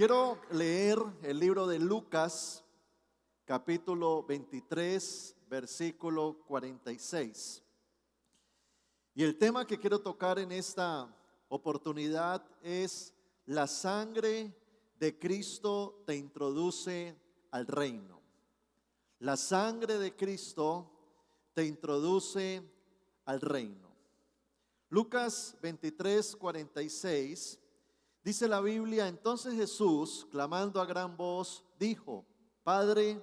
Quiero leer el libro de Lucas, capítulo 23, versículo 46. Y el tema que quiero tocar en esta oportunidad es: la sangre de Cristo te introduce al reino. La sangre de Cristo te introduce al reino. Lucas 23, 46. Dice la Biblia: entonces Jesús, clamando a gran voz, dijo: Padre,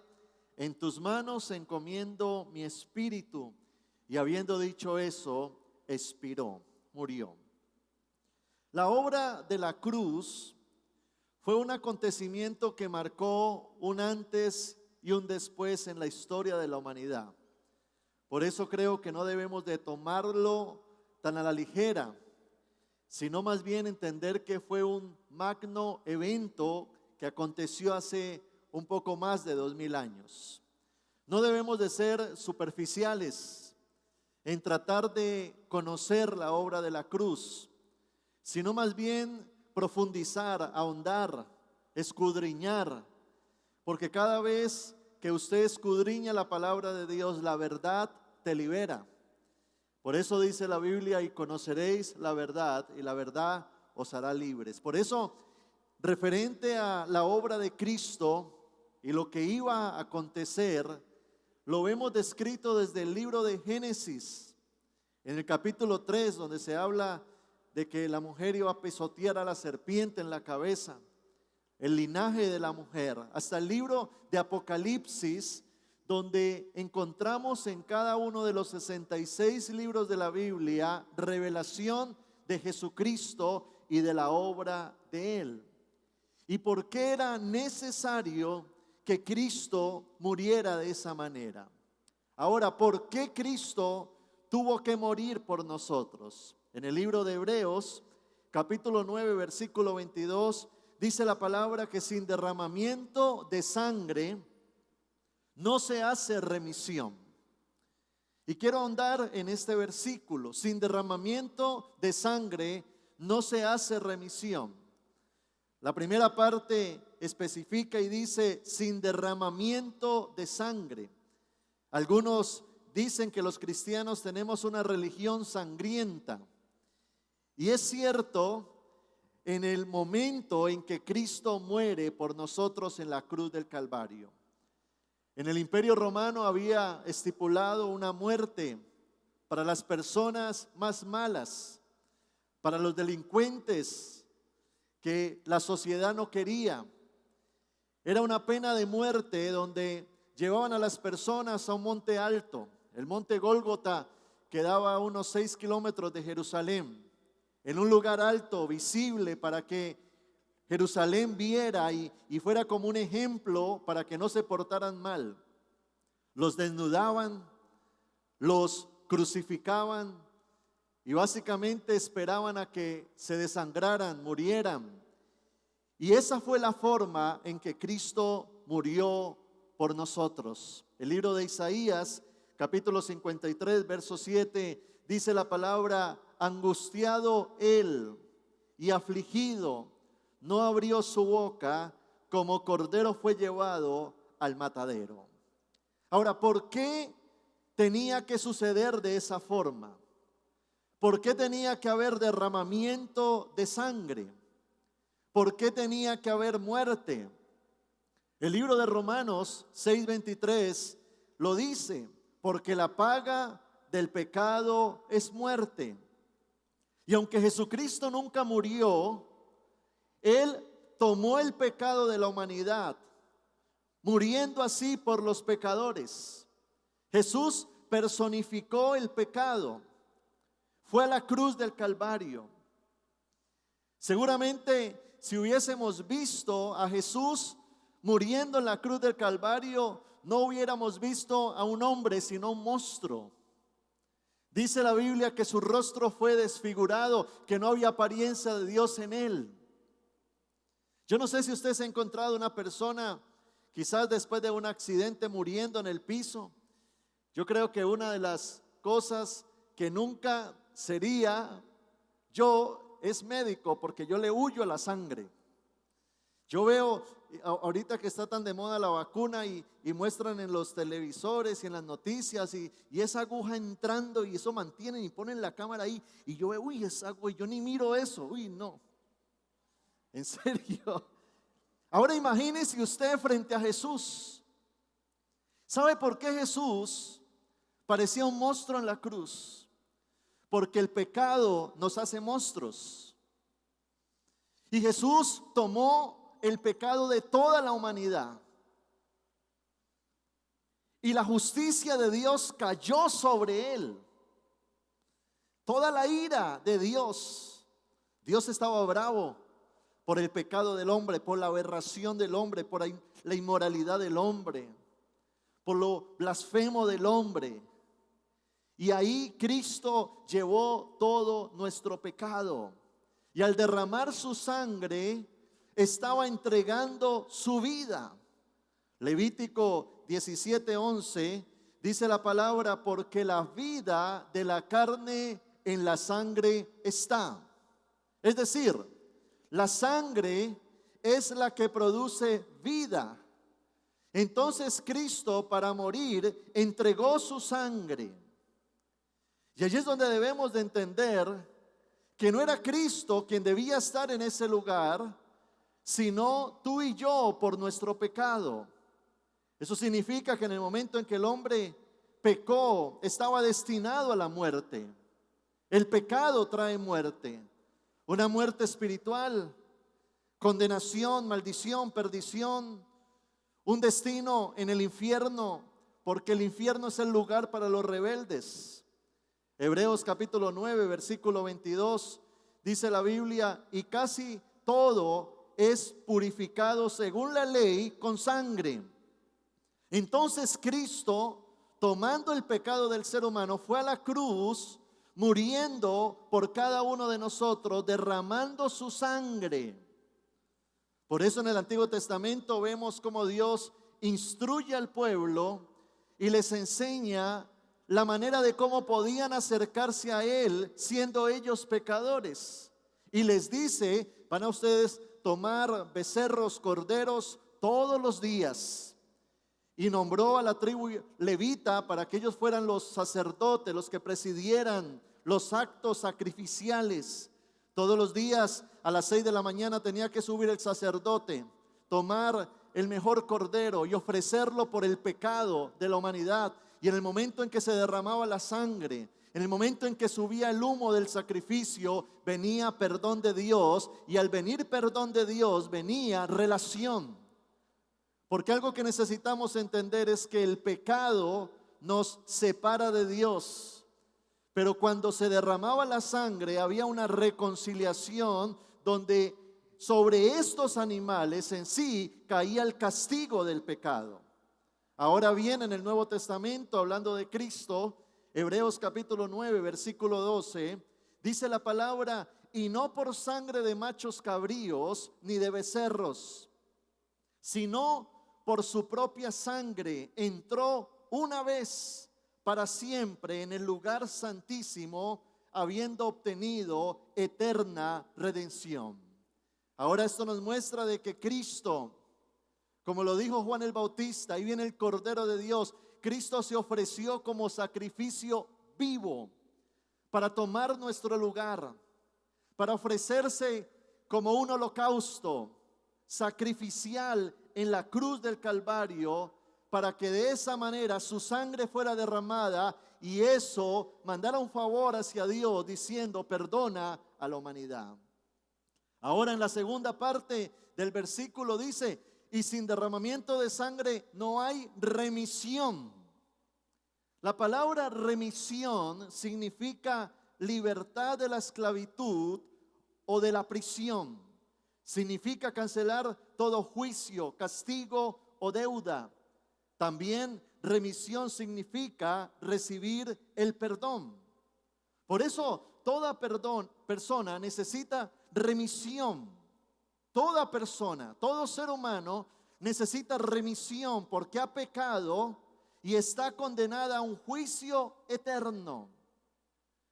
en tus manos encomiendo mi espíritu. Y habiendo dicho eso, expiró, murió. La obra de la cruz fue un acontecimiento que marcó un antes y un después en la historia de la humanidad. Por eso creo que no debemos de tomarlo tan a la ligera, sino más bien entender que fue un magno evento que aconteció hace un poco más de 2000 años. No debemos de ser superficiales en tratar de conocer la obra de la cruz, sino más bien profundizar, ahondar, escudriñar, porque cada vez que usted escudriña la palabra de Dios, la verdad te libera. Por eso dice la Biblia: y conoceréis la verdad, y la verdad os hará libres. Por eso, referente a la obra de Cristo y lo que iba a acontecer, lo vemos descrito desde el libro de Génesis, en el capítulo 3, donde se habla de que la mujer iba a pisotear a la serpiente en la cabeza, el linaje de la mujer, hasta el libro de Apocalipsis, donde encontramos en cada uno de los 66 libros de la Biblia revelación de Jesucristo y de la obra de Él. ¿Y por qué era necesario que Cristo muriera de esa manera? Ahora, ¿por qué Cristo tuvo que morir por nosotros? En el libro de Hebreos, capítulo 9, versículo 22, dice la palabra que sin derramamiento de sangre no se hace remisión. Y quiero ahondar en este versículo: sin derramamiento de sangre no se hace remisión. La primera parte especifica y dice: sin derramamiento de sangre. Algunos dicen que los cristianos tenemos una religión sangrienta. Y es cierto, en el momento en que Cristo muere por nosotros en la cruz del Calvario. En el Imperio Romano había estipulado una muerte para las personas más malas, para los delincuentes que la sociedad no quería. Era una pena de muerte donde llevaban a las personas a un monte alto. El monte Gólgota quedaba a unos 6 kilómetros de Jerusalén, en un lugar alto, visible, para que Jerusalén viera y fuera como un ejemplo para que no se portaran mal. Los desnudaban, los crucificaban y básicamente esperaban a que se desangraran, murieran. Y esa fue la forma en que Cristo murió por nosotros. El libro de Isaías, capítulo 53, verso 7, dice la palabra: angustiado él y afligido, no abrió su boca, como cordero fue llevado al matadero. Ahora, ¿por qué tenía que suceder de esa forma? ¿Por qué tenía que haber derramamiento de sangre? ¿Por qué tenía que haber muerte? El libro de Romanos 6:23 lo dice: porque la paga del pecado es muerte. Y aunque Jesucristo nunca murió, Él tomó el pecado de la humanidad, muriendo así por los pecadores. Jesús personificó el pecado, fue a la cruz del Calvario. Seguramente si hubiésemos visto a Jesús muriendo en la cruz del Calvario, no hubiéramos visto a un hombre sino un monstruo. Dice la Biblia que su rostro fue desfigurado, que no había apariencia de Dios en él. Yo no sé si usted se ha encontrado una persona, quizás después de un accidente, muriendo en el piso. Yo creo que una de las cosas que nunca sería yo es médico, porque yo le huyo a la sangre. Yo veo ahorita que está tan de moda la vacuna y muestran en los televisores y en las noticias y esa aguja entrando y eso mantienen y ponen la cámara ahí y yo veo, uy, esa aguja, yo ni miro eso, uy, no, en serio. Ahora imagínese usted frente a Jesús. ¿Sabe por qué Jesús parecía un monstruo en la cruz? Porque el pecado nos hace monstruos. Y Jesús tomó el pecado de toda la humanidad. Y la justicia de Dios cayó sobre él. Toda la ira de Dios. Dios estaba bravo por el pecado del hombre, por la aberración del hombre, por la inmoralidad del hombre, por lo blasfemo del hombre. Y ahí Cristo llevó todo nuestro pecado. Y al derramar su sangre, estaba entregando su vida. Levítico 17:11 dice la palabra: porque la vida de la carne en la sangre está. Es decir, la sangre es la que produce vida. Entonces Cristo, para morir, entregó su sangre. Y allí es donde debemos de entender que no era Cristo quien debía estar en ese lugar, sino tú y yo por nuestro pecado. Eso significa que en el momento en que el hombre pecó, estaba destinado a la muerte. El pecado trae muerte, una muerte espiritual, condenación, maldición, perdición, un destino en el infierno, porque el infierno es el lugar para los rebeldes. Hebreos capítulo 9, versículo 22, dice la Biblia: y casi todo es purificado según la ley con sangre. Entonces Cristo, tomando el pecado del ser humano, fue a la cruz, muriendo por cada uno de nosotros, derramando su sangre. Por eso en el Antiguo Testamento vemos cómo Dios instruye al pueblo y les enseña la manera de cómo podían acercarse a Él siendo ellos pecadores. Y les dice: van a ustedes tomar becerros, corderos todos los días. Y nombró a la tribu levita para que ellos fueran los sacerdotes, los que presidieran los actos sacrificiales. Todos los días a las 6 de la mañana tenía que subir el sacerdote, tomar el mejor cordero y ofrecerlo por el pecado de la humanidad. Y en el momento en que se derramaba la sangre, en el momento en que subía el humo del sacrificio, venía perdón de Dios. Y al venir perdón de Dios, venía relación. Porque algo que necesitamos entender es que el pecado nos separa de Dios. Pero cuando se derramaba la sangre, había una reconciliación donde sobre estos animales en sí caía el castigo del pecado. Ahora bien, en el Nuevo Testamento, hablando de Cristo, Hebreos capítulo 9, versículo 12, dice la palabra: y no por sangre de machos cabríos ni de becerros, sino por su propia sangre entró una vez para siempre en el lugar santísimo, habiendo obtenido eterna redención. Ahora esto nos muestra de que Cristo, como lo dijo Juan el Bautista, ahí viene el Cordero de Dios. Cristo se ofreció como sacrificio vivo para tomar nuestro lugar, para ofrecerse como un holocausto sacrificial en la cruz del Calvario, para que de esa manera su sangre fuera derramada y eso mandara un favor hacia Dios diciendo: perdona a la humanidad. Ahora en la segunda parte del versículo dice: y sin derramamiento de sangre no hay remisión. La palabra remisión significa libertad de la esclavitud o de la prisión. Significa cancelar todo juicio, castigo o deuda. También remisión significa recibir el perdón. Por eso toda persona necesita remisión. Toda persona, todo ser humano necesita remisión porque ha pecado y está condenada a un juicio eterno.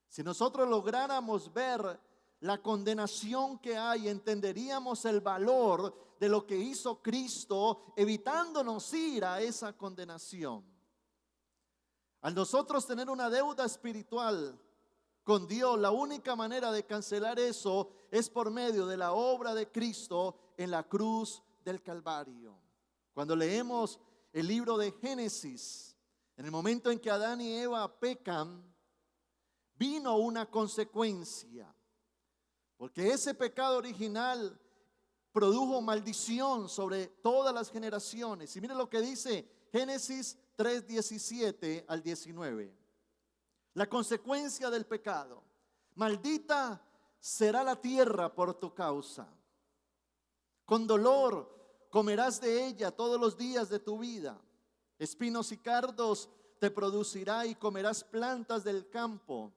Si nosotros lográramos ver la condenación que hay, entenderíamos el valor de lo que hizo Cristo, evitándonos ir a esa condenación. Al nosotros tener una deuda espiritual con Dios, la única manera de cancelar eso es por medio de la obra de Cristo en la cruz del Calvario. Cuando leemos el libro de Génesis, en el momento en que Adán y Eva pecan, vino una consecuencia, porque ese pecado original produjo maldición sobre todas las generaciones. Y mire lo que dice Génesis 3:17 al 19. La consecuencia del pecado: maldita será la tierra por tu causa. Con dolor comerás de ella todos los días de tu vida. Espinos y cardos te producirá y comerás plantas del campo.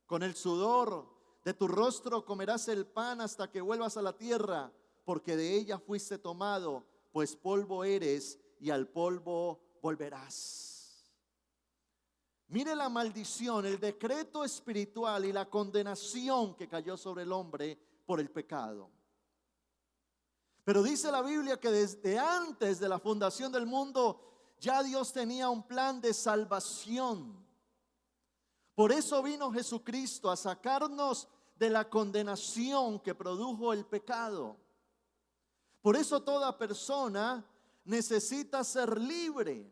Con el sudor de tu rostro comerás el pan hasta que vuelvas a la tierra, porque de ella fuiste tomado, pues polvo eres y al polvo volverás. Mire la maldición, el decreto espiritual y la condenación que cayó sobre el hombre por el pecado. Pero dice la Biblia que desde antes de la fundación del mundo ya Dios tenía un plan de salvación. Por eso vino Jesucristo a sacarnos de la condenación que produjo el pecado. Por eso toda persona necesita ser libre,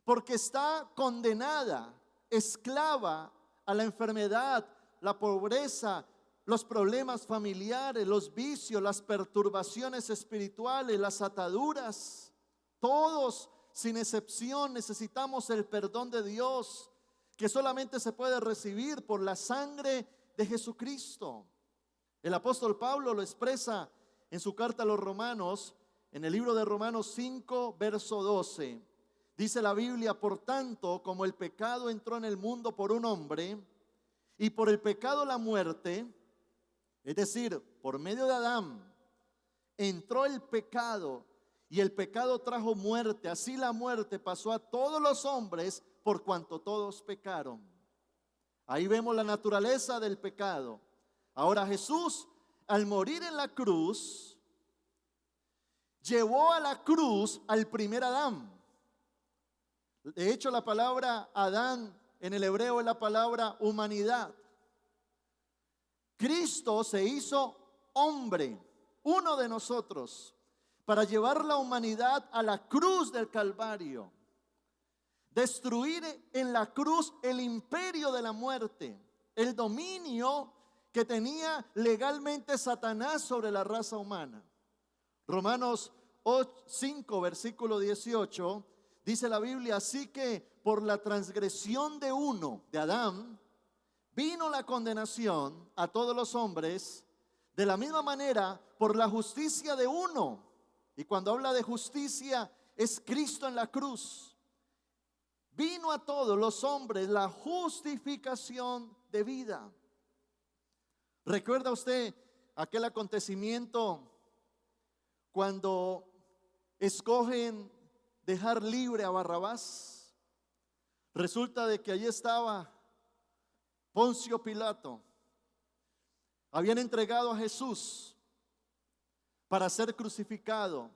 porque está condenada, esclava a la enfermedad, la pobreza, los problemas familiares, los vicios, las perturbaciones espirituales, las ataduras. Todos, sin excepción, necesitamos el perdón de Dios, que solamente se puede recibir por la sangre de Jesucristo. El apóstol Pablo lo expresa en su carta a los Romanos, en el libro de Romanos 5, verso 12. Dice la Biblia: por tanto, como el pecado entró en el mundo por un hombre, y por el pecado la muerte, es decir, por medio de Adán, entró el pecado, y el pecado trajo muerte. Así la muerte pasó a todos los hombres, por cuanto todos pecaron. Ahí vemos la naturaleza del pecado. Ahora Jesús, al morir en la cruz, llevó a la cruz al primer Adán. De hecho, la palabra Adán en el hebreo es la palabra humanidad. Cristo se hizo hombre, uno de nosotros, para llevar la humanidad a la cruz del Calvario. Destruir en la cruz el imperio de la muerte, el dominio que tenía legalmente Satanás sobre la raza humana. Romanos 5, versículo 18, dice la Biblia: así que por la transgresión de uno, de Adán, vino la condenación a todos los hombres. De la misma manera, por la justicia de uno, y cuando habla de justicia, es Cristo en la cruz, vino a todos los hombres la justificación de vida. ¿Recuerda usted aquel acontecimiento cuando escogen dejar libre a Barrabás? Resulta de que allí estaba Poncio Pilato. Habían entregado a Jesús para ser crucificado,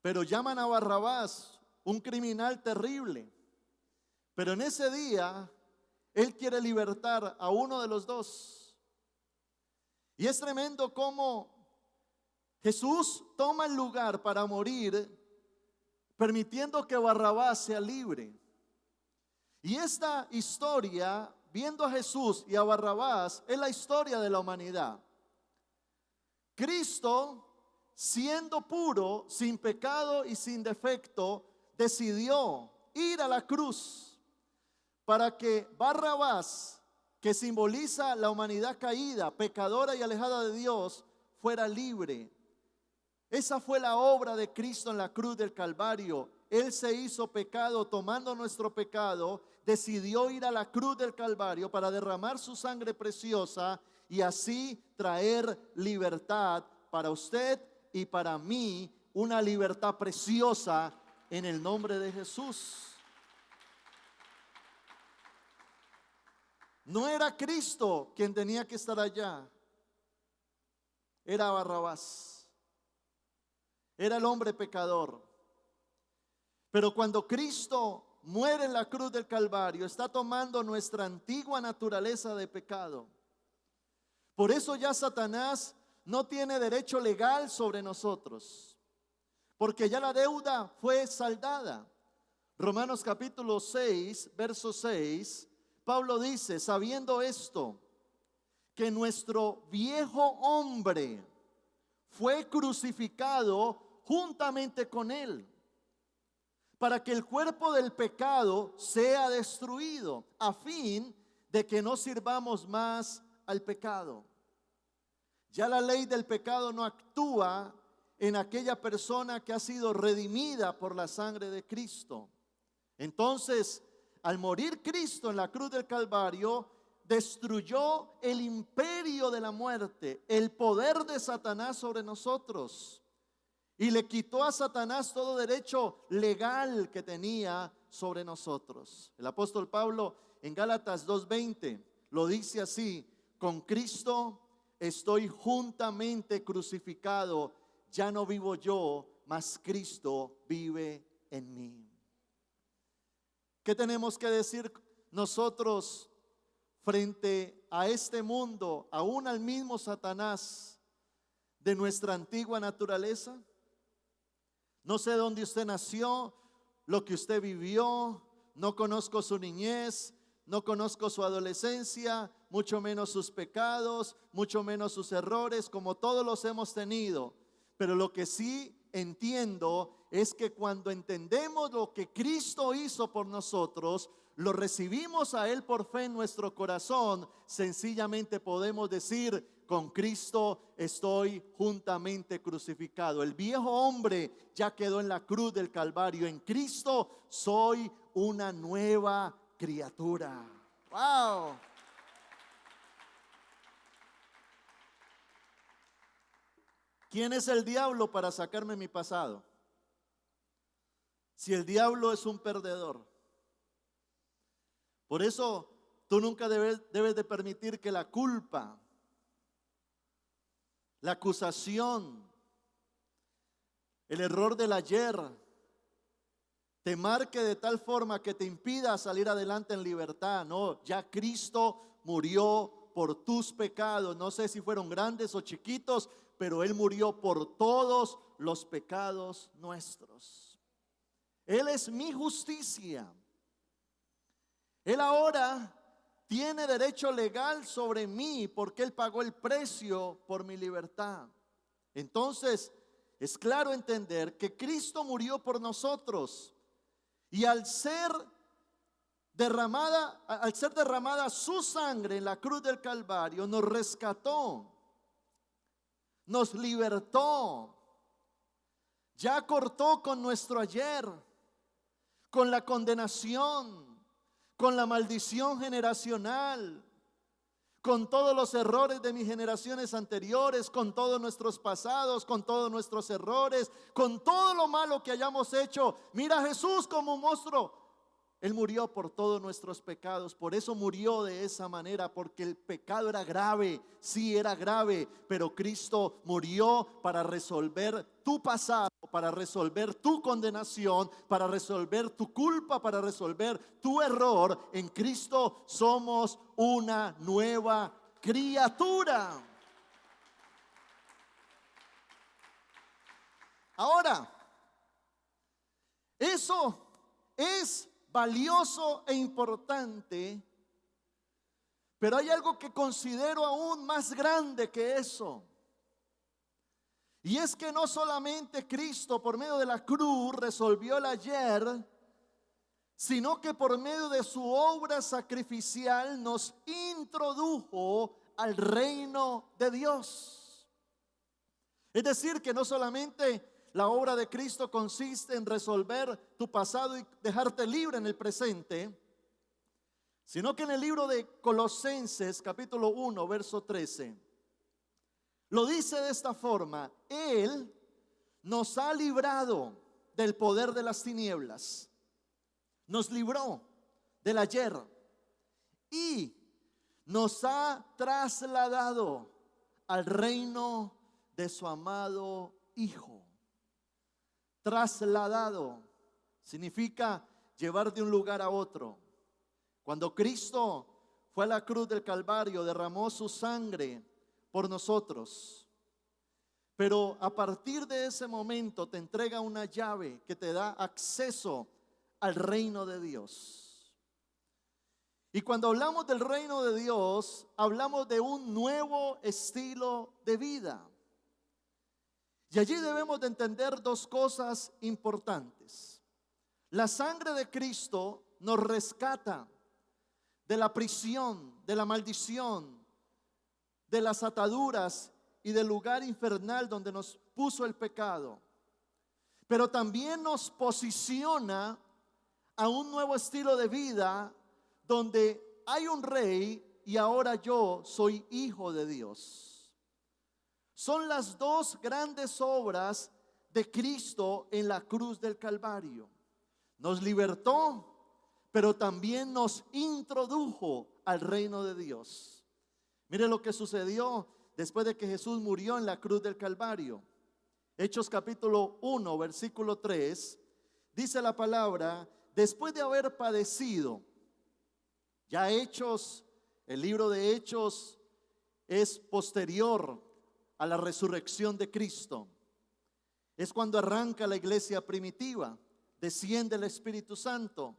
pero llaman a Barrabás un criminal terrible. Pero en ese día él quiere libertar a uno de los dos. Y es tremendo cómo Jesús toma el lugar para morir, permitiendo que Barrabás sea libre. Y esta historia, viendo a Jesús y a Barrabás, es la historia de la humanidad. Cristo, siendo puro, sin pecado y sin defecto, decidió ir a la cruz para que Barrabás, que simboliza la humanidad caída, pecadora y alejada de Dios, fuera libre. Esa fue la obra de Cristo en la cruz del Calvario. Él se hizo pecado, tomando nuestro pecado, decidió ir a la cruz del Calvario para derramar su sangre preciosa y así traer libertad para usted y para mí, una libertad preciosa en el nombre de Jesús. No era Cristo quien tenía que estar allá, era Barrabás, era el hombre pecador. Pero cuando Cristo muere en la cruz del Calvario, está tomando nuestra antigua naturaleza de pecado. Por eso ya Satanás no tiene derecho legal sobre nosotros, porque ya la deuda fue saldada. Romanos capítulo 6, verso 6, Pablo dice: sabiendo esto, que nuestro viejo hombre fue crucificado juntamente con él, para que el cuerpo del pecado sea destruido, a fin de que no sirvamos más al pecado. Ya la ley del pecado no actúa en aquella persona que ha sido redimida por la sangre de Cristo. Entonces, al morir Cristo en la cruz del Calvario, destruyó el imperio de la muerte, el poder de Satanás sobre nosotros, y le quitó a Satanás todo derecho legal que tenía sobre nosotros. El apóstol Pablo en Gálatas 2:20 lo dice así: con Cristo estoy juntamente crucificado, ya no vivo yo, mas Cristo vive en mí. ¿Qué tenemos que decir nosotros frente a este mundo, aún al mismo Satanás, de nuestra antigua naturaleza? No sé dónde usted nació, lo que usted vivió, no conozco su niñez, no conozco su adolescencia, mucho menos sus pecados, mucho menos sus errores, como todos los hemos tenido. Pero lo que sí entiendo es que cuando entendemos lo que Cristo hizo por nosotros, lo recibimos a Él por fe en nuestro corazón, sencillamente podemos decir: con Cristo estoy juntamente crucificado. El viejo hombre ya quedó en la cruz del Calvario. En Cristo soy una nueva criatura. ¡Wow! ¿Quién es el diablo para sacarme mi pasado? Si el diablo es un perdedor. Por eso tú nunca debes de permitir que la culpa, la acusación, el error del ayer te marque de tal forma que te impida salir adelante en libertad. No, ya Cristo murió por tus pecados. No sé si fueron grandes o chiquitos, pero Él murió por todos los pecados nuestros. Él es mi justicia. Él ahora tiene derecho legal sobre mí porque Él pagó el precio por mi libertad. Entonces, es claro entender que Cristo murió por nosotros, y al ser derramada su sangre en la cruz del Calvario, nos rescató, nos libertó, ya cortó con nuestro ayer, con la condenación, con la maldición generacional, con todos los errores de mis generaciones anteriores, con todos nuestros pasados, con todos nuestros errores, con todo lo malo que hayamos hecho. Mira a Jesús como un monstruo. Él murió por todos nuestros pecados. Por eso murió de esa manera, porque el pecado era grave. Sí, era grave, pero Cristo murió para resolver tu pasado, para resolver tu condenación, para resolver tu culpa, para resolver tu error. En Cristo somos una nueva criatura. Ahora, eso es valioso e importante, pero hay algo que considero aún más grande que eso. Y es que no solamente Cristo por medio de la cruz resolvió el ayer, sino que por medio de su obra sacrificial nos introdujo al reino de Dios. Es decir, que no solamente la obra de Cristo consiste en resolver tu pasado y dejarte libre en el presente, sino que en el libro de Colosenses capítulo 1 verso 13 lo dice de esta forma: Él nos ha librado del poder de las tinieblas, nos libró del ayer y nos ha trasladado al reino de su amado Hijo. Trasladado significa llevar de un lugar a otro. Cuando Cristo fue a la cruz del Calvario, derramó su sangre por nosotros. Pero a partir de ese momento te entrega una llave que te da acceso al reino de Dios. Y cuando hablamos del reino de Dios, hablamos de un nuevo estilo de vida. Y allí debemos de entender dos cosas importantes. La sangre de Cristo nos rescata de la prisión, de la maldición, de las ataduras y del lugar infernal donde nos puso el pecado. Pero también nos posiciona a un nuevo estilo de vida donde hay un rey y ahora yo soy hijo de Dios. Son las dos grandes obras de Cristo en la cruz del Calvario. Nos libertó, pero también nos introdujo al reino de Dios. Mire lo que sucedió después de que Jesús murió en la cruz del Calvario. Hechos capítulo 1, versículo 3, dice la palabra: después de haber padecido. Ya Hechos, el libro de Hechos es posterior a la resurrección de Cristo. Es cuando arranca la iglesia primitiva, desciende el Espíritu Santo.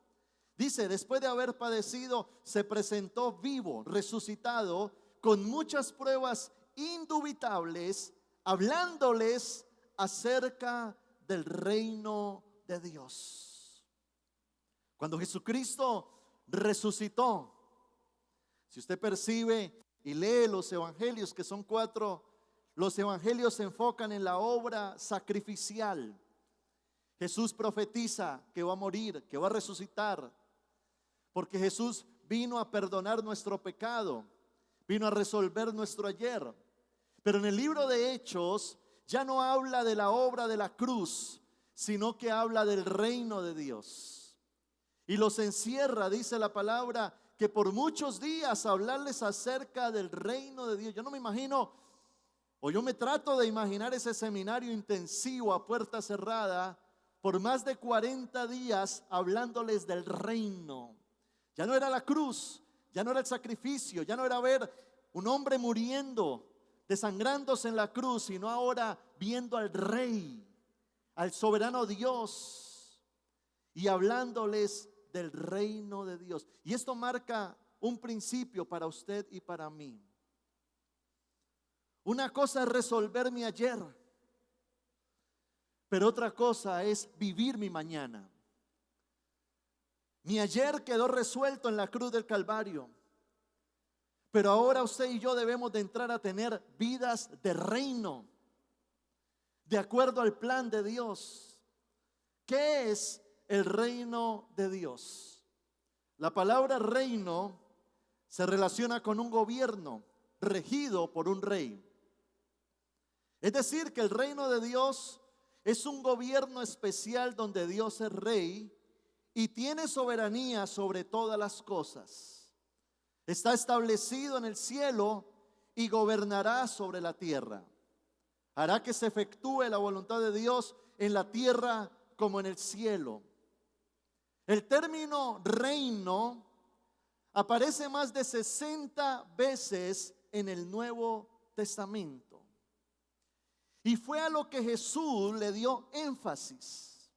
Dice, después de haber padecido, se presentó vivo, resucitado, con muchas pruebas indubitables, hablándoles acerca del reino de Dios. Cuando Jesucristo resucitó, si usted percibe y lee los evangelios, que son 4, los evangelios se enfocan en la obra sacrificial. Jesús profetiza que va a morir, que va a resucitar, porque Jesús vino a perdonar nuestro pecado, vino a resolver nuestro ayer. Pero en el libro de Hechos ya no habla de la obra de la cruz, sino que habla del reino de Dios. Y los encierra, dice la palabra, que por muchos días hablarles acerca del reino de Dios. Yo no me imagino, o yo me trato de imaginar ese seminario intensivo a puerta cerrada por más de 40 días hablándoles del reino. Ya no era la cruz, ya no era el sacrificio, ya no era ver un hombre muriendo, desangrándose en la cruz, sino ahora viendo al Rey, al soberano Dios, y hablándoles del reino de Dios. Y esto marca un principio para usted y para mí. Una cosa es resolver mi ayer, pero otra cosa es vivir mi mañana. Mi ayer quedó resuelto en la cruz del Calvario, pero ahora usted y yo debemos de entrar a tener vidas de reino, de acuerdo al plan de Dios. ¿Qué es el reino de Dios? La palabra reino se relaciona con un gobierno regido por un rey. Es decir, que el reino de Dios es un gobierno especial donde Dios es rey y tiene soberanía sobre todas las cosas. Está establecido en el cielo y gobernará sobre la tierra. Hará que se efectúe la voluntad de Dios en la tierra como en el cielo. El término reino aparece más de 60 veces en el Nuevo Testamento. Y fue a lo que Jesús le dio énfasis.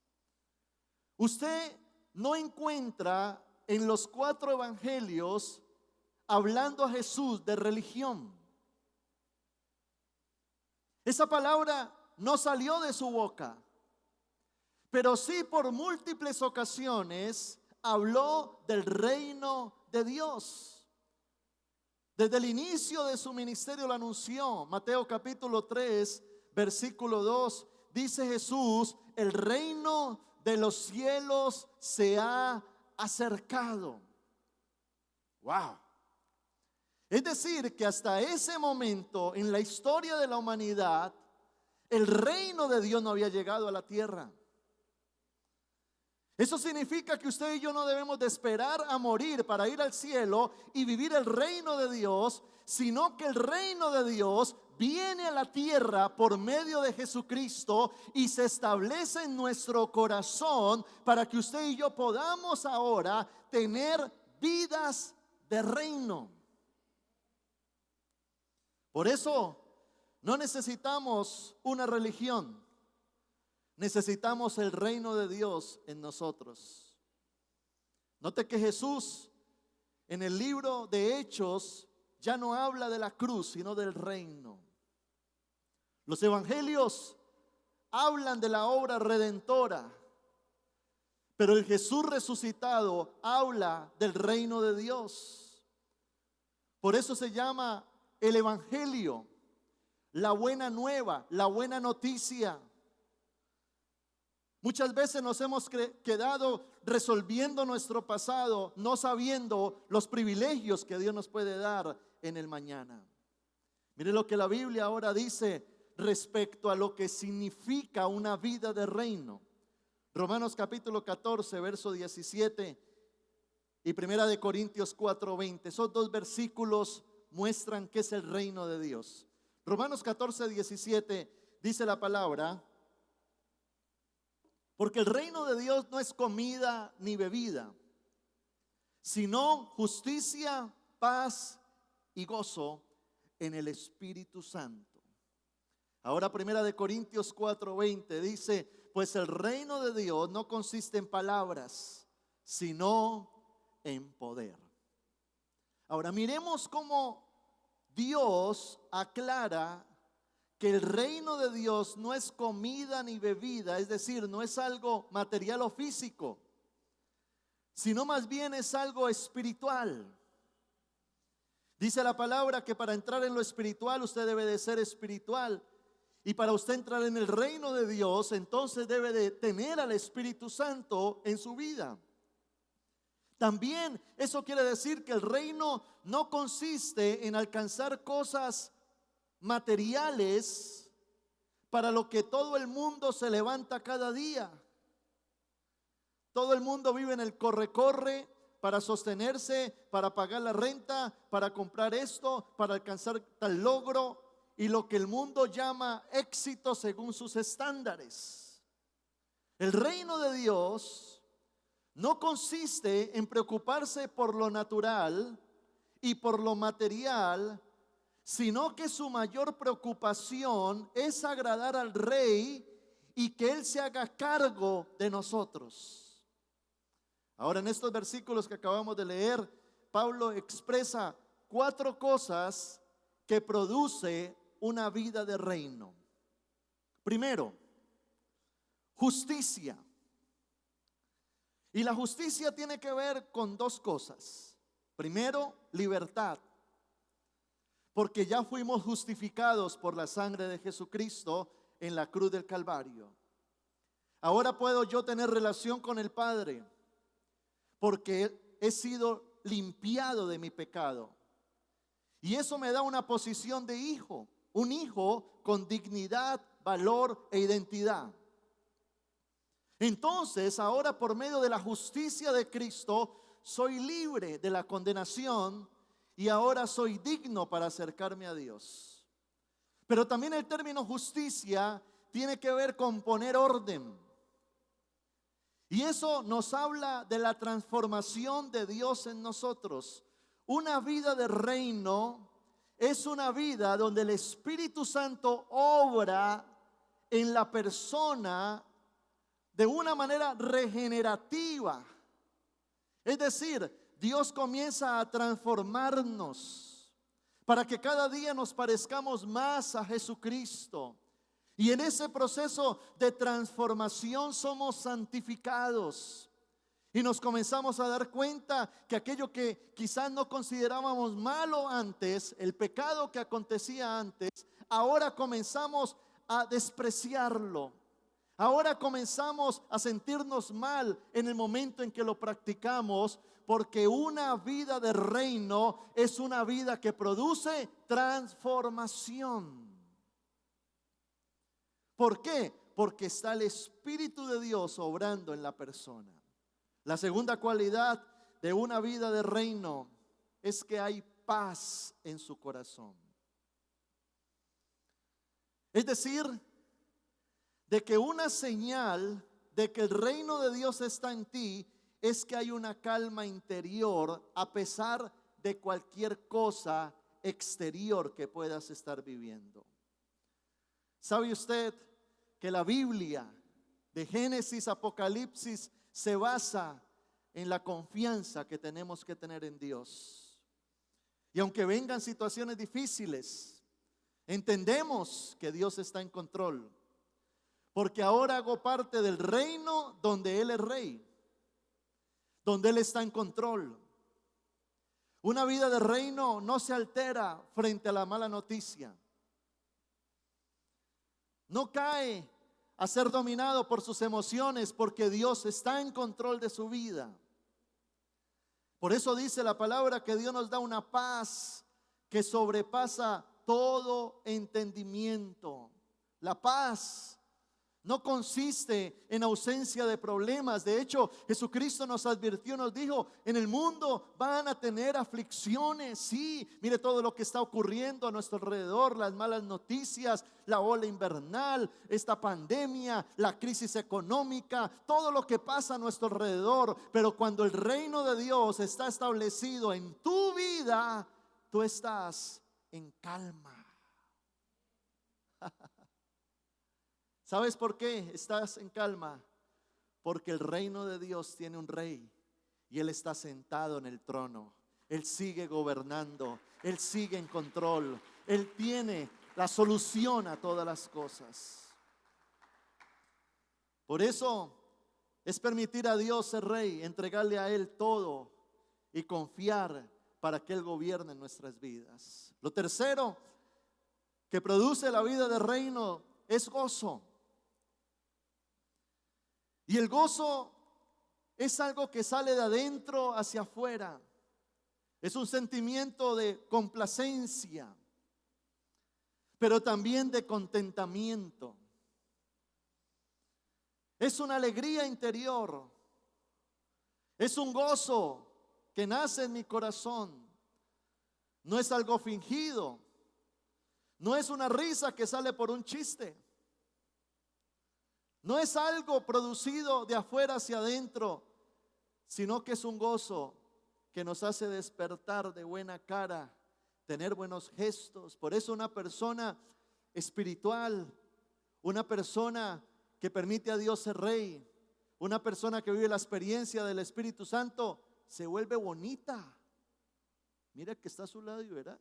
Usted no encuentra en los 4 evangelios hablando a Jesús de religión. Esa palabra no salió de su boca, pero sí por múltiples ocasiones habló del reino de Dios. Desde el inicio de su ministerio lo anunció. Mateo capítulo 3, versículo 2, dice Jesús: el reino de los cielos se ha acercado. Wow. Es decir, que hasta ese momento en la historia de la humanidad, el reino de Dios no había llegado a la tierra. Eso significa que usted y yo no debemos de esperar a morir para ir al cielo y vivir el reino de Dios, sino que el reino de Dios viene a la tierra por medio de Jesucristo y se establece en nuestro corazón para que usted y yo podamos ahora tener vidas de reino. Por eso no necesitamos una religión. Necesitamos el reino de Dios en nosotros. Note que Jesús en el libro de Hechos ya no habla de la cruz, sino del reino. Los evangelios hablan de la obra redentora, pero el Jesús resucitado habla del reino de Dios. Por eso se llama el evangelio, la buena nueva, la buena noticia. Muchas veces nos hemos quedado resolviendo nuestro pasado, no sabiendo los privilegios que Dios nos puede dar en el mañana. Mire lo que la Biblia ahora dice respecto a lo que significa una vida de reino. Romanos capítulo 14, verso 17 y Primera de Corintios 4:20. Esos dos versículos muestran qué es el reino de Dios. Romanos 14, 17 dice la palabra: porque el reino de Dios no es comida ni bebida, sino justicia, paz y gozo en el Espíritu Santo. Ahora Primera de Corintios 4:20 dice: pues el reino de Dios no consiste en palabras, sino en poder. Ahora miremos cómo Dios aclara que el reino de Dios no es comida ni bebida, es decir, no es algo material o físico, sino más bien es algo espiritual. Dice la palabra que para entrar en lo espiritual usted debe de ser espiritual, y para usted entrar en el reino de Dios entonces debe de tener al Espíritu Santo en su vida. También eso quiere decir que el reino no consiste en alcanzar cosas materiales para lo que todo el mundo se levanta cada día. Todo el mundo vive en el corre-corre para sostenerse, para pagar la renta, para comprar esto, para alcanzar tal logro y lo que el mundo llama éxito según sus estándares. El reino de Dios no consiste en preocuparse por lo natural y por lo material, sino que su mayor preocupación es agradar al Rey y que Él se haga cargo de nosotros. Ahora en estos versículos que acabamos de leer, Pablo expresa 4 cosas que produce una vida de reino. Primero, justicia. Y la justicia tiene que ver con 2 cosas. Primero, libertad. Porque ya fuimos justificados por la sangre de Jesucristo en la cruz del Calvario. Ahora puedo yo tener relación con el Padre, porque he sido limpiado de mi pecado. Y eso me da una posición de hijo, un hijo con dignidad, valor e identidad. Entonces, ahora por medio de la justicia de Cristo, soy libre de la condenación y ahora soy digno para acercarme a Dios. Pero también el término justicia tiene que ver con poner orden. Y eso nos habla de la transformación de Dios en nosotros. Una vida de reino es una vida donde el Espíritu Santo obra en la persona de una manera regenerativa. Es decir, Dios comienza a transformarnos para que cada día nos parezcamos más a Jesucristo. Y en ese proceso de transformación somos santificados. Y nos comenzamos a dar cuenta que aquello que quizás no considerábamos malo antes, el pecado que acontecía antes, ahora comenzamos a despreciarlo. Ahora comenzamos a sentirnos mal en el momento en que lo practicamos, porque una vida de reino es una vida que produce transformación. ¿Por qué? Porque está el Espíritu de Dios obrando en la persona. La segunda cualidad de una vida de reino es que hay paz en su corazón. Es decir, de que una señal de que el reino de Dios está en ti es que hay una calma interior a pesar de cualquier cosa exterior que puedas estar viviendo. ¿Sabe usted que la Biblia de Génesis a Apocalipsis se basa en la confianza que tenemos que tener en Dios? Y aunque vengan situaciones difíciles, entendemos que Dios está en control, porque ahora hago parte del reino donde Él es rey, donde Él está en control. Una vida de reino no se altera frente a la mala noticia. No cae a ser dominado por sus emociones, porque Dios está en control de su vida. Por eso dice la palabra que Dios nos da una paz que sobrepasa todo entendimiento. La paz no consiste en ausencia de problemas. De hecho, Jesucristo nos advirtió, nos dijo: en el mundo van a tener aflicciones. Sí, mire todo lo que está ocurriendo a nuestro alrededor, las malas noticias, la ola invernal, esta pandemia, la crisis económica, todo lo que pasa a nuestro alrededor. Pero cuando el reino de Dios está establecido en tu vida, tú estás en calma. ¿Sabes por qué estás en calma? Porque el reino de Dios tiene un rey y Él está sentado en el trono. Él sigue gobernando, Él sigue en control, Él tiene la solución a todas las cosas. Por eso es permitir a Dios ser rey, entregarle a Él todo y confiar para que Él gobierne nuestras vidas. Lo tercero que produce la vida de reino es gozo. Y el gozo es algo que sale de adentro hacia afuera. Es un sentimiento de complacencia, pero también de contentamiento. Es una alegría interior. Es un gozo que nace en mi corazón. No es algo fingido. No es una risa que sale por un chiste. No es algo producido de afuera hacia adentro, sino que es un gozo que nos hace despertar de buena cara, tener buenos gestos. Por eso una persona espiritual, una persona que permite a Dios ser rey, una persona que vive la experiencia del Espíritu Santo, se vuelve bonita. Mira que está a su lado y verá.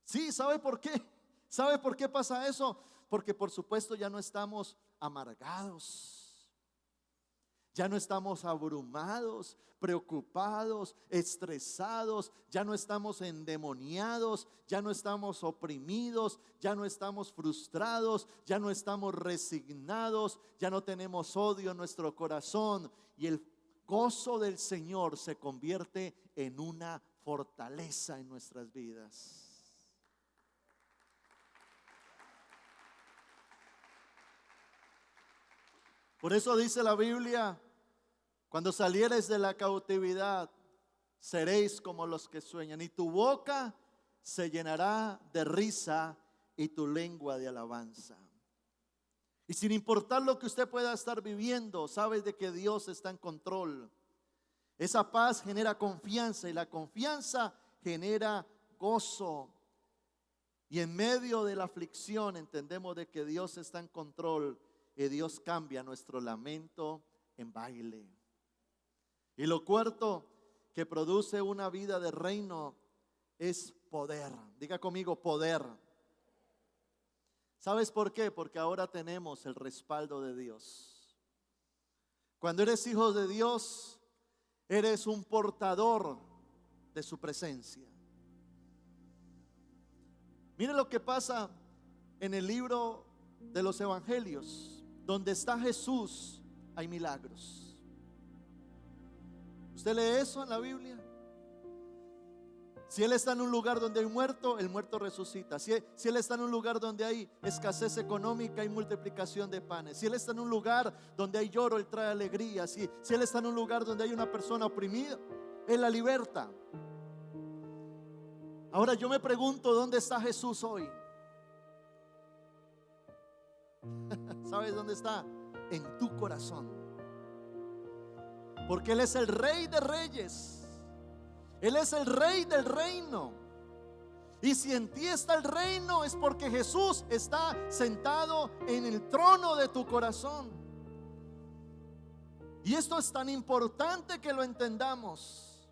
Sí, ¿sabe por qué? ¿Sabe por qué pasa eso? Porque por supuesto ya no estamos amargados, ya no estamos abrumados, preocupados, estresados, ya no estamos endemoniados, ya no estamos oprimidos, ya no estamos frustrados, ya no estamos resignados, ya no tenemos odio en nuestro corazón, y el gozo del Señor se convierte en una fortaleza en nuestras vidas. Por eso dice la Biblia: cuando saliereis de la cautividad, seréis como los que sueñan, y tu boca se llenará de risa y tu lengua de alabanza. Y sin importar lo que usted pueda estar viviendo, sabes de que Dios está en control. Esa paz genera confianza, y la confianza genera gozo. Y en medio de la aflicción entendemos de que Dios está en control. Y Dios cambia nuestro lamento en baile. Y lo cuarto que produce una vida de reino es poder. Diga conmigo: poder. ¿Sabes por qué? Porque ahora tenemos el respaldo de Dios. Cuando eres hijo de Dios, eres un portador de su presencia. Mire lo que pasa en el libro de los evangelios. Donde está Jesús hay milagros. ¿Usted lee eso en la Biblia? Si Él está en un lugar donde hay muerto, el muerto resucita. Si Él está en un lugar donde hay escasez económica y multiplicación de panes. Si Él está en un lugar donde hay lloro, Él trae alegría. Si Él está en un lugar donde hay una persona oprimida, Él la liberta. Ahora yo me pregunto, ¿dónde está Jesús hoy? ¿Sabes dónde está? En tu corazón. Porque Él es el Rey de Reyes. Él es el Rey del reino. Y si en ti está el reino, es porque Jesús está sentado en el trono de tu corazón. Y esto es tan importante que lo entendamos.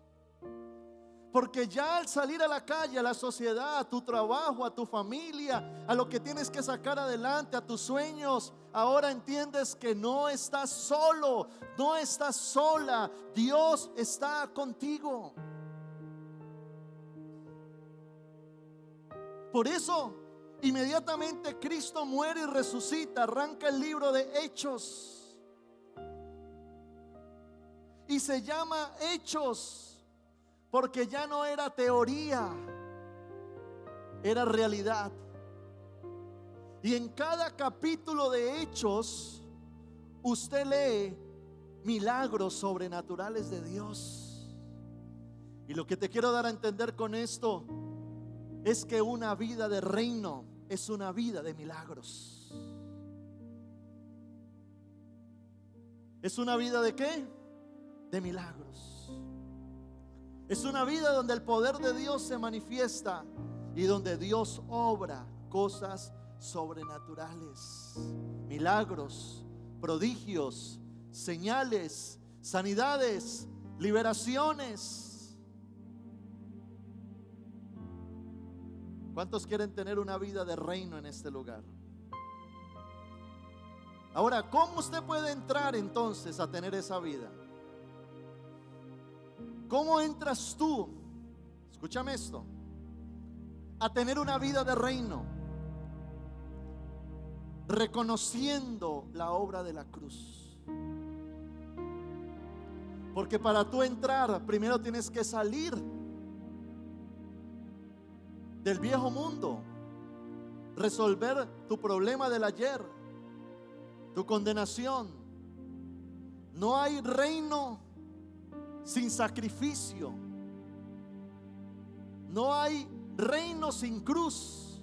Porque ya al salir a la calle, a la sociedad, a tu trabajo, a tu familia, a lo que tienes que sacar adelante, a tus sueños, ahora entiendes que no estás solo, no estás sola. Dios está contigo. Por eso, inmediatamente Cristo muere y resucita, arranca el libro de Hechos. Y se llama Hechos porque ya no era teoría, era realidad. Y en cada capítulo de Hechos, usted lee milagros sobrenaturales de Dios. Y lo que te quiero dar a entender con esto es que una vida de reino es una vida de milagros. ¿Es una vida de qué? De milagros. Es una vida donde el poder de Dios se manifiesta y donde Dios obra cosas sobrenaturales, milagros, prodigios, señales, sanidades, liberaciones. ¿Cuántos quieren tener una vida de reino en este lugar? Ahora, ¿cómo usted puede entrar entonces a tener esa vida? ¿Cómo entras tú? Escúchame esto. A tener una vida de reino, reconociendo la obra de la cruz. Porque para tú entrar, primero tienes que salir del viejo mundo, resolver tu problema del ayer, tu condenación. No hay reino sin sacrificio. No hay reino sin cruz.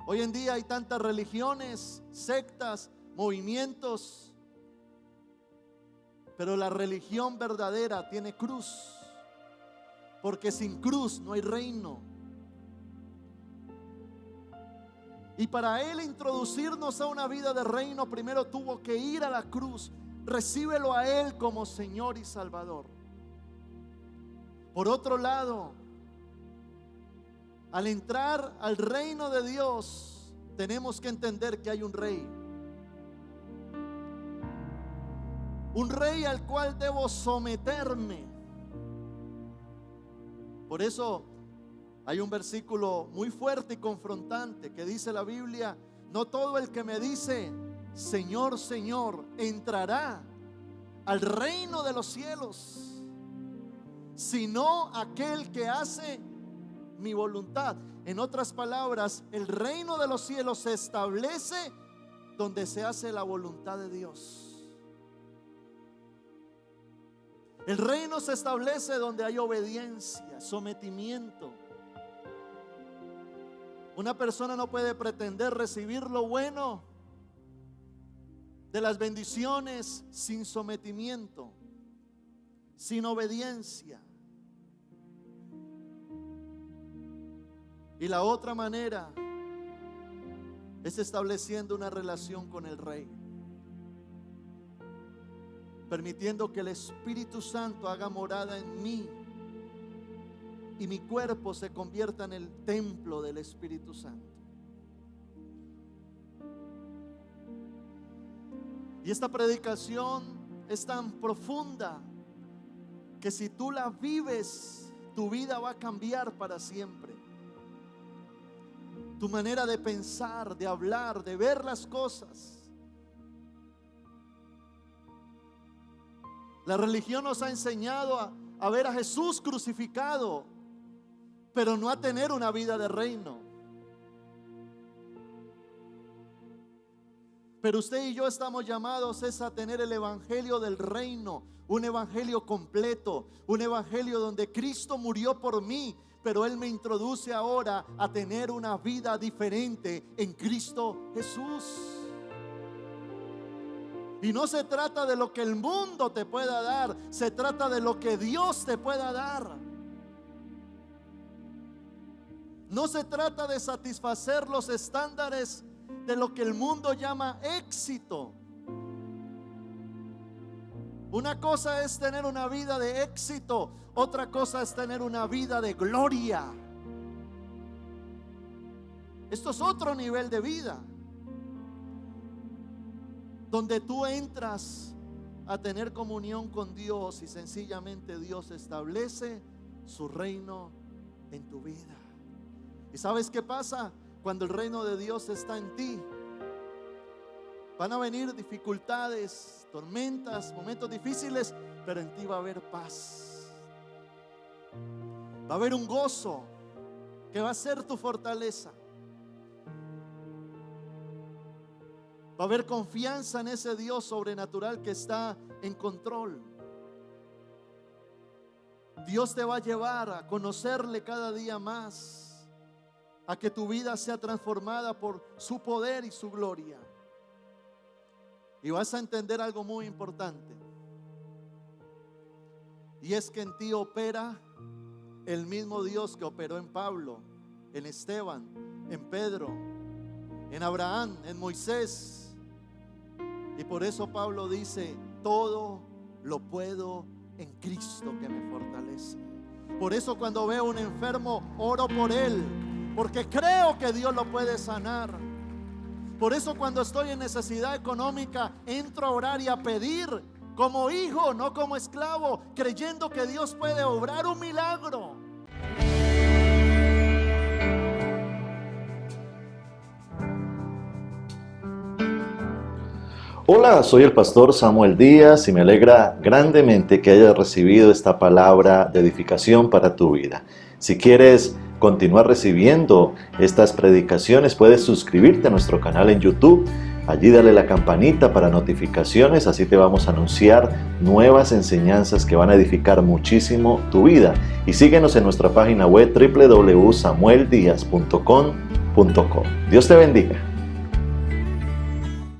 Hoy en día hay tantas religiones, sectas, movimientos, pero la religión verdadera tiene cruz. Porque sin cruz no hay reino. Y para Él introducirnos a una vida de reino, primero tuvo que ir a la cruz. Recíbelo a Él como Señor y Salvador. Por otro lado, al entrar al reino de Dios, tenemos que entender que hay un rey. Un rey al cual debo someterme. Por eso hay un versículo muy fuerte y confrontante que dice la Biblia: no todo el que me dice Señor, Señor, entrará al reino de los cielos, sino aquel que hace mi voluntad. En otras palabras, el reino de los cielos se establece donde se hace la voluntad de Dios. El reino se establece donde hay obediencia, sometimiento. Una persona no puede pretender recibir lo bueno de las bendiciones sin sometimiento, sin obediencia. Y la otra manera es estableciendo una relación con el Rey, permitiendo que el Espíritu Santo haga morada en mí y mi cuerpo se convierta en el templo del Espíritu Santo. Y esta predicación es tan profunda que si tú la vives, tu vida va a cambiar para siempre. Tu manera de pensar, de hablar, de ver las cosas. La religión nos ha enseñado a ver a Jesús crucificado, pero no a tener una vida de reino. Pero usted y yo estamos llamados a tener el evangelio del reino, un evangelio completo, un evangelio donde Cristo murió por mí, pero Él me introduce ahora a tener una vida diferente en Cristo Jesús. Y no se trata de lo que el mundo te pueda dar, se trata de lo que Dios te pueda dar. No se trata de satisfacer los estándares de lo que el mundo llama éxito. Una cosa es tener una vida de éxito, otra cosa es tener una vida de gloria. Esto es otro nivel de vida, donde tú entras a tener comunión con Dios y sencillamente Dios establece su reino en tu vida. ¿Y sabes qué pasa? Cuando el reino de Dios está en ti, van a venir dificultades, tormentas, momentos difíciles, pero en ti va a haber paz. Va a haber un gozo que va a ser tu fortaleza. Va a haber confianza en ese Dios sobrenatural que está en control. Dios te va a llevar a conocerle cada día más, a que tu vida sea transformada por su poder y su gloria. Y vas a entender algo muy importante, y es que en ti opera el mismo Dios que operó en Pablo, en Esteban, en Pedro, en Abraham, en Moisés. Y por eso Pablo dice: todo lo puedo en Cristo que me fortalece. Por eso cuando veo a un enfermo, oro por él, porque creo que Dios lo puede sanar. Por eso cuando estoy en necesidad económica, entro a orar y a pedir como hijo, no como esclavo, creyendo que Dios puede obrar un milagro. Hola, soy el pastor Samuel Díaz y me alegra grandemente que hayas recibido esta palabra de edificación para tu vida. Si quieres continuar recibiendo estas predicaciones, puedes suscribirte a nuestro canal en YouTube. Allí dale la campanita para notificaciones, así te vamos a anunciar nuevas enseñanzas que van a edificar muchísimo tu vida. Y síguenos en nuestra página web www.samueldiaz.com.co. Dios te bendiga.